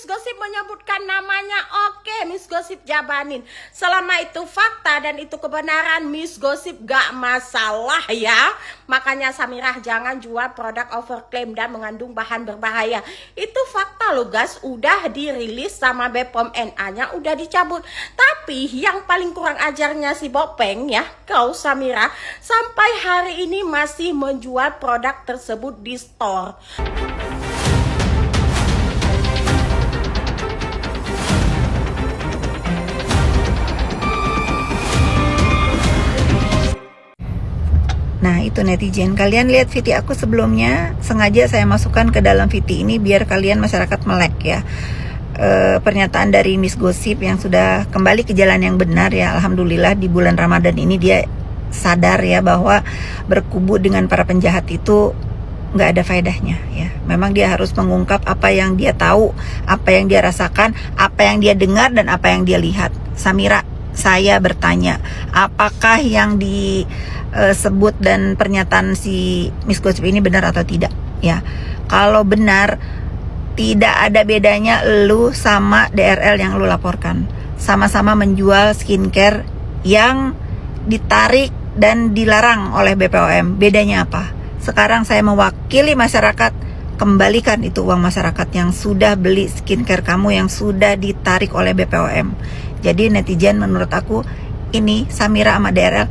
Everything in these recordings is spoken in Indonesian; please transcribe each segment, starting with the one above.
Miss Gosip menyebutkan namanya, oke, Miss Gosip jabanin. Selama itu fakta dan itu kebenaran, Miss Gosip gak masalah ya. Makanya Samirah jangan jual produk overclaim dan mengandung bahan berbahaya. Itu fakta loh guys, udah dirilis sama BPOM NA-nya, udah dicabut. Tapi yang paling kurang ajarnya si Bopeng ya, kau Samirah, sampai hari ini masih menjual produk tersebut di store. Nah itu netizen, kalian lihat VT aku sebelumnya, sengaja saya masukkan ke dalam VT ini biar kalian masyarakat melek ya. Pernyataan dari Miss Gosip yang sudah kembali ke jalan yang benar ya. Alhamdulillah di bulan Ramadan ini dia sadar ya bahwa berkubu dengan para penjahat itu nggak ada faedahnya ya. Memang dia harus mengungkap apa yang dia tahu, apa yang dia rasakan, apa yang dia dengar dan apa yang dia lihat. Samirah, saya bertanya, apakah yang disebut dan pernyataan si Miss Gosip ini benar atau tidak ya? Kalau benar, tidak ada bedanya lu sama DRL yang lu laporkan. Sama-sama menjual skincare yang ditarik dan dilarang oleh BPOM. Bedanya apa? Sekarang saya mewakili masyarakat, kembalikan itu uang masyarakat yang sudah beli skincare kamu yang sudah ditarik oleh BPOM. Jadi netizen, menurut aku ini Samirah sama DRL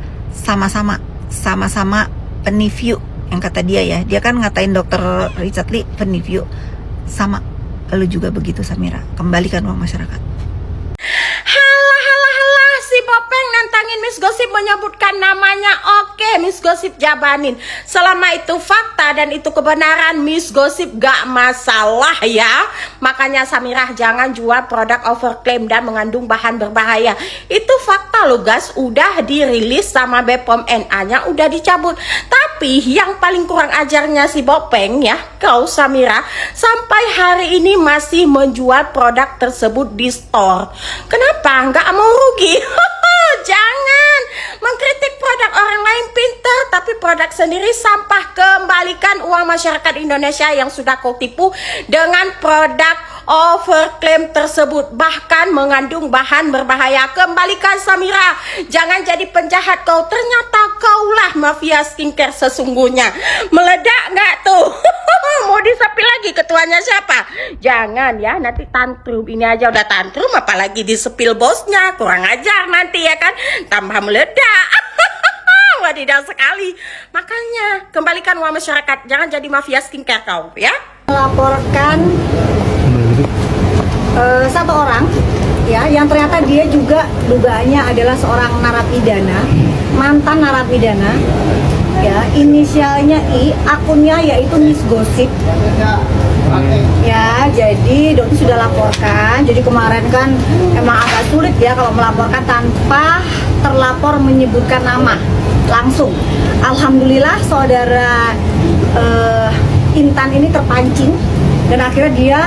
sama-sama penipu yang kata dia ya. Dia kan ngatain dokter Richard Lee penipu. Sama lu juga begitu Samirah, kembalikan uang masyarakat. Halah, si Bopeng nantangin Miss Gosip menyebutkan namanya, oke, Miss Gosip jabanin. Selama itu fakta dan itu kebenaran, Miss Gosip gak masalah ya. Makanya Samirah jangan jual produk overclaim dan mengandung bahan berbahaya. Itu fakta loh guys, udah dirilis sama BPOM NA-nya, udah dicabut. Tapi yang paling kurang ajarnya si Bopeng ya, kau Samirah, sampai hari ini masih menjual produk tersebut di store. Kenapa? Nggak mau rugi? Jangan mengkritik produk orang lain pintar, tapi produk sendiri sampah. Kembalikan uang masyarakat Indonesia yang sudah kau tipu dengan produk overclaim tersebut, bahkan mengandung bahan berbahaya. Kembalikan Samirah, jangan jadi penjahat kau. Ternyata kaulah mafia skincare sesungguhnya. Meledak nggak tuh? Mau disapi lagi ketuanya siapa? Jangan ya, nanti tantrum. Ini aja udah tantrum, apalagi disepil bosnya. Kurang ajar nanti ya kan, tambah meledak. Wadidaw sekali. Makanya kembalikan uang masyarakat, jangan jadi mafia skincare kau ya. Melaporkan satu orang ya, yang ternyata dia juga dugaannya adalah seorang narapidana, mantan narapidana ya, inisialnya I, akunnya yaitu Miss Gosip ya. Jadi dokter sudah laporkan. Jadi kemarin kan emang agak sulit ya kalau melaporkan tanpa terlapor menyebutkan nama langsung. Alhamdulillah saudara Intan ini terpancing dan akhirnya dia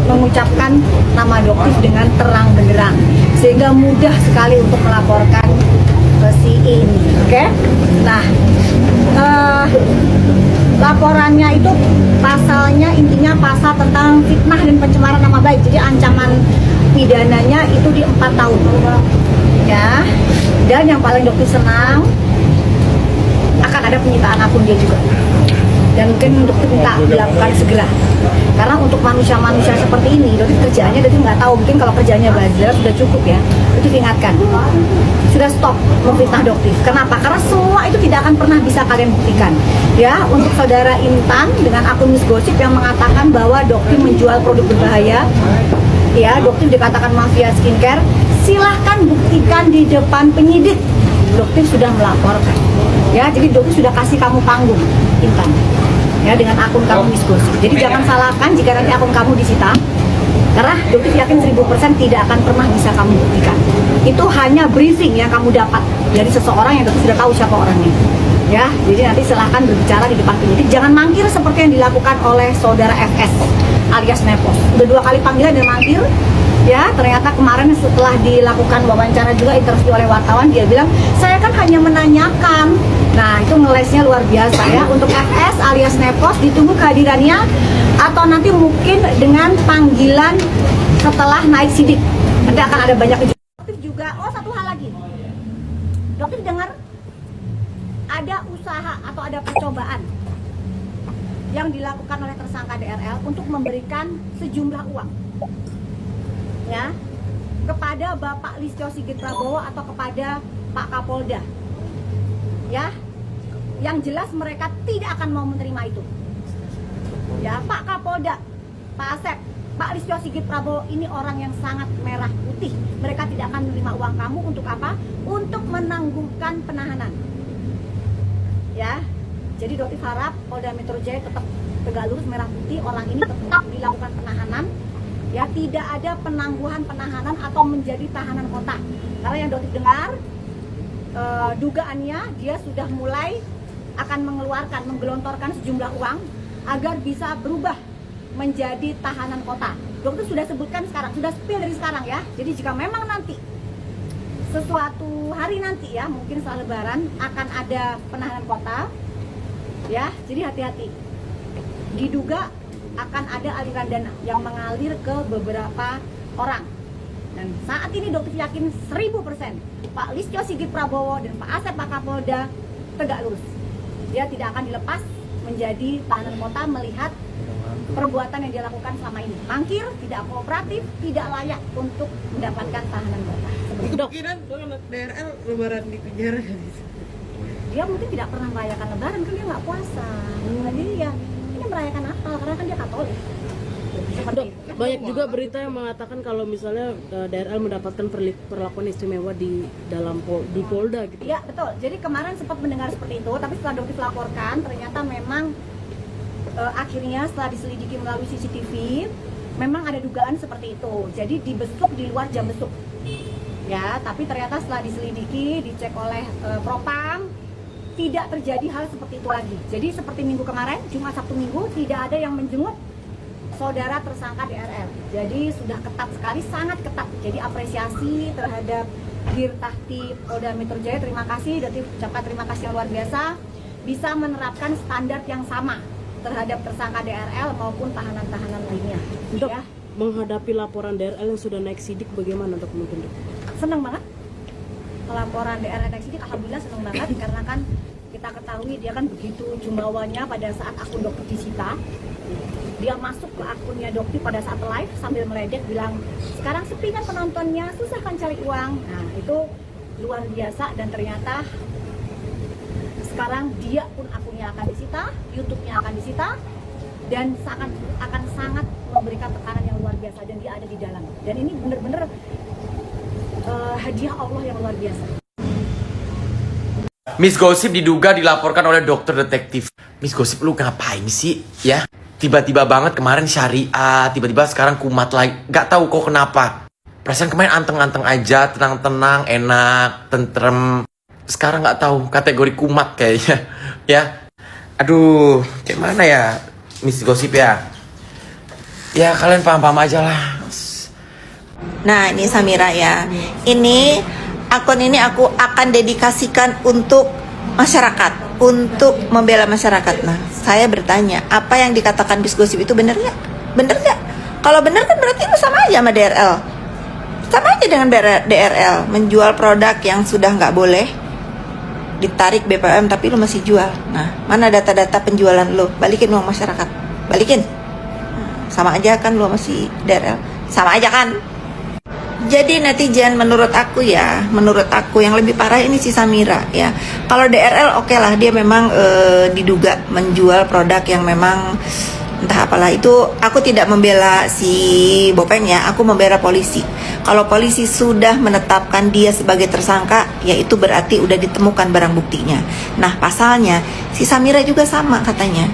mengucapkan nama Doktif dengan terang benderang, sehingga mudah sekali untuk melaporkan ke si ini. Oke? Nah, laporannya itu pasalnya intinya pasal tentang fitnah dan pencemaran nama baik. Jadi ancaman pidananya itu di 4 tahun. Ya. Dan yang paling Doktif senang akan ada penyitaan akun dia juga. Dan mungkin untuk minta dilakukan segera, karena untuk manusia-manusia seperti ini Doktif kerjaannya Doktif nggak tahu, mungkin kalau kerjanya buzzer sudah cukup ya. Doktif ingatkan, sudah stop memfitnah Doktif. Kenapa? Karena semua itu tidak akan pernah bisa kalian buktikan ya. Untuk saudara Intan dengan akun Miss Gosip yang mengatakan bahwa Doktif menjual produk berbahaya ya, Doktif dikatakan mafia skincare, silahkan buktikan di depan penyidik. Doktif sudah melaporkan ya, jadi Doktif sudah kasih kamu panggung Intan ya dengan akun kamu Miss Gosip. Jadi jangan salahkan jika nanti akun kamu disita, karena Doktif yakin 1000% tidak akan pernah bisa kamu buktikan. Itu hanya briefing yang kamu dapat dari seseorang yang Doktif sudah tahu siapa orangnya ya. Jadi nanti silahkan berbicara di depan penyidik, jangan mangkir seperti yang dilakukan oleh saudara FS alias Nepos. Udah 2 kali panggilan dan mangkir ya. Ternyata kemarin setelah dilakukan wawancara juga, interview oleh wartawan, dia bilang saya kan hanya menanyakan. Nah itu ngelesnya luar biasa ya. Untuk FS alias Nepos ditunggu kehadirannya atau nanti mungkin dengan panggilan setelah naik sidik. Nanti akan ada banyak kejadian juga. Oh, satu hal lagi, dokter dengar ada usaha atau ada percobaan yang dilakukan oleh tersangka DRL untuk memberikan sejumlah uang, ya, kepada Bapak Listio Sigit Prabowo atau kepada Pak Kapolda, ya. Yang jelas mereka tidak akan mau menerima itu, ya. Pak Kapolda, Pak Asep, Pak Listio Sigit Prabowo ini orang yang sangat merah putih. Mereka tidak akan menerima uang kamu untuk apa? Untuk menangguhkan penahanan, ya. Jadi Dokter harap Polda Metro Jaya tetap tegak lurus, merah putih, orang ini tetap dilakukan penahanan, ya. Tidak ada penangguhan penahanan atau menjadi tahanan kota. Karena yang Dokter dengar, dugaannya dia sudah mulai akan menggelontorkan sejumlah uang agar bisa berubah menjadi tahanan kota. Dokter sudah sebutkan sekarang, sudah spill dari sekarang, ya. Jadi jika memang nanti sesuatu hari nanti, ya, mungkin setelah Lebaran akan ada penahanan kota, ya, jadi hati-hati. Diduga akan ada aliran dana yang mengalir ke beberapa orang. Dan saat ini Dokter yakin 1000% Pak Listio Sigit Prabowo dan Pak Asep Pak Kapolda tegak lurus. Dia tidak akan dilepas menjadi tahanan kota melihat perbuatan yang dia lakukan selama ini. Mangkir, tidak kooperatif, tidak layak untuk mendapatkan tahanan kota. Kemungkinan DRL lebaran di penjara. Dia mungkin tidak pernah merayakan Lebaran, kan dia nggak puasa. Jadi ya ini merayakan Natal karena kan dia Katolik. Dok, banyak juga berita yang mengatakan kalau misalnya DRL mendapatkan perlakuan istimewa di di Polda gitu. Ya betul. Jadi kemarin sempat mendengar seperti itu, tapi setelah Dokter laporkan ternyata memang akhirnya setelah diselidiki melalui CCTV, memang ada dugaan seperti itu. Jadi dibesuk di luar jam besuk. Ya, tapi ternyata setelah diselidiki, dicek oleh Propam, tidak terjadi hal seperti itu lagi. Jadi seperti minggu kemarin, Jumat Sabtu Minggu, tidak ada yang menjenguk saudara tersangka DRL. Jadi sudah ketat sekali, sangat ketat. Jadi apresiasi terhadap Dirtahti Polda Metro Jaya, terima kasih, Dokter ucapkan terima kasih yang luar biasa, bisa menerapkan standar yang sama terhadap tersangka DRL maupun tahanan-tahanan lainnya. Dok, Ya. menghadapi laporan DRL yang sudah naik sidik bagaimana dok mungkin dok? Senang banget. Laporan DRL naik sidik, alhamdulillah senang banget karena kan kita ketahui dia kan begitu jumawanya pada saat akun Dokter disita. Dia masuk ke akunnya Dokter pada saat live sambil meledek bilang, sekarang sepi kan penontonnya, susah kan cari uang. Nah itu luar biasa dan ternyata sekarang dia pun akunnya akan disita, YouTube-nya akan disita, dan akan sangat memberikan tekanan yang luar biasa dan dia ada di dalam. Dan ini benar-benar hadiah Allah yang luar biasa. Miss Gosip diduga dilaporkan oleh dokter detektif. Miss Gosip lu ngapain sih ya? Tiba-tiba banget kemarin syariah, tiba-tiba sekarang kumat lagi. Gak tahu kok kenapa. Perasaan kemarin anteng-anteng aja, tenang-tenang, enak, tentrem. Sekarang gak tahu kategori kumat kayaknya. Ya, aduh, kayak mana ya Miss Gosip ya? Ya kalian paham-paham aja lah. Nah ini Samira ya, ini akun ini aku akan dedikasikan untuk masyarakat, untuk membela masyarakat. Nah saya bertanya, apa yang dikatakan Miss Gosip itu benar nggak? Benar nggak? Kalau benar kan berarti itu sama aja sama DRL. Sama aja dengan DRL menjual produk yang sudah nggak boleh, ditarik BPOM tapi lu masih jual. Nah mana data-data penjualan lu? Balikin uang masyarakat, balikin. Sama aja kan lu masih DRL, sama aja kan. Jadi netizen menurut aku ya, menurut aku yang lebih parah ini si Samira ya. Kalau DRL oke lah, dia memang diduga menjual produk yang memang entah apalah itu. Aku tidak membela si Bopeng ya, aku membela polisi. Kalau polisi sudah menetapkan dia sebagai tersangka, ya itu berarti udah ditemukan barang buktinya. Nah pasalnya si Samira juga sama katanya,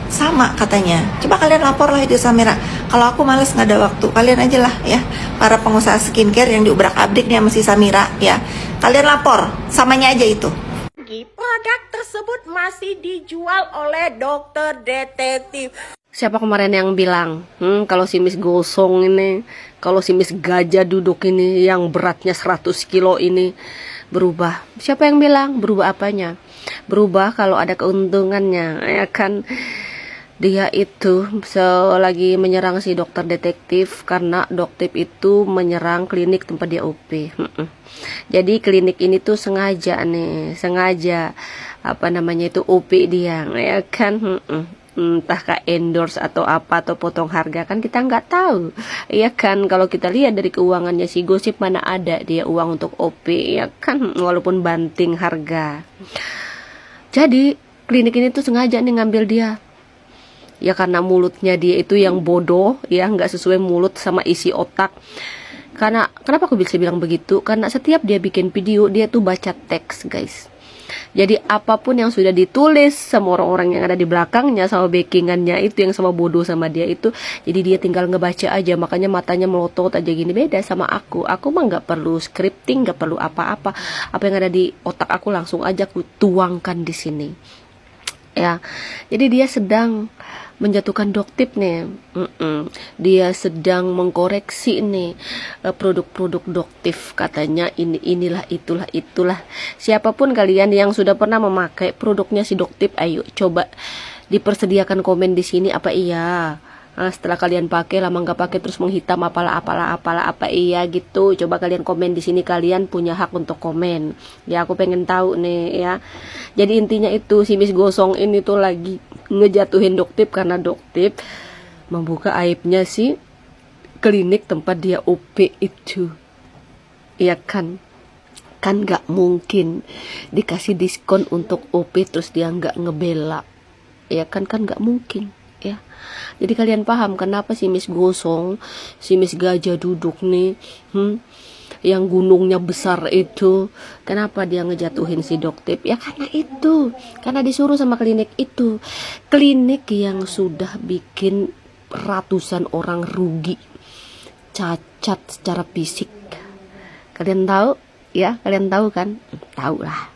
Coba kalian lapor lah itu Samira. Kalau aku males nggak ada waktu, kalian aja lah ya, para pengusaha skincare yang diubrak-abrik nih sama si Samira ya. Kalian lapor, samanya aja itu. Produk tersebut masih dijual oleh dokter detektif. Siapa kemarin yang bilang, kalau si Miss Gosong ini, kalau si Miss Gajah duduk ini yang beratnya 100 kilo ini berubah? Siapa yang bilang? Berubah apanya? Berubah kalau ada keuntungannya, ya kan? Dia itu lagi menyerang si dokter detektif karena dokter itu menyerang klinik tempat dia OP. Jadi klinik ini tuh sengaja apa namanya itu OP dia, ya kan? Entah kah endorse atau apa atau potong harga kan kita nggak tahu, ya kan? Kalau kita lihat dari keuangannya si Gosip, mana ada dia uang untuk OP, ya kan? Walaupun banting harga. Jadi klinik ini tuh sengaja nih ngambil dia. Ya karena mulutnya dia itu yang bodoh, ya nggak sesuai mulut sama isi otak. Karena kenapa aku bisa bilang begitu? Karena setiap dia bikin video dia tuh baca teks, guys. Jadi apapun yang sudah ditulis sama orang-orang yang ada di belakangnya, sama backingannya itu yang sama bodoh sama dia itu, jadi dia tinggal ngebaca aja. Makanya matanya melotot aja gini. Beda sama aku mah nggak perlu scripting, nggak perlu apa-apa. Apa yang ada di otak aku langsung aja aku tuangkan di sini. Ya, jadi dia sedang menjatuhkan Doktip nih. Dia sedang mengkoreksi nih produk-produk Doktip, katanya inilah itulah. Siapapun kalian yang sudah pernah memakai produknya si Doktip, ayo coba dipersediakan komen di sini apa iya. Setelah kalian pakai lama nggak pakai terus menghitam apalah apa iya gitu. Coba kalian komen di sini, kalian punya hak untuk komen. Ya aku pengen tahu nih ya. Jadi intinya itu si Miss Gosong ini tuh lagi ngejatuhin Doktip karena Doktip membuka aibnya si klinik tempat dia OP itu. Iya kan? Kan nggak mungkin dikasih diskon untuk OP terus dia nggak ngebela. Ya kan nggak mungkin ya. Jadi kalian paham kenapa si Miss Gosong, si Miss Gajah Duduk nih, yang gunungnya besar itu, kenapa dia ngejatuhin si Doktip? Ya karena disuruh sama klinik itu, klinik yang sudah bikin ratusan orang rugi, cacat secara fisik. Kalian tahu ya? Kalian tahu kan? Tahu lah.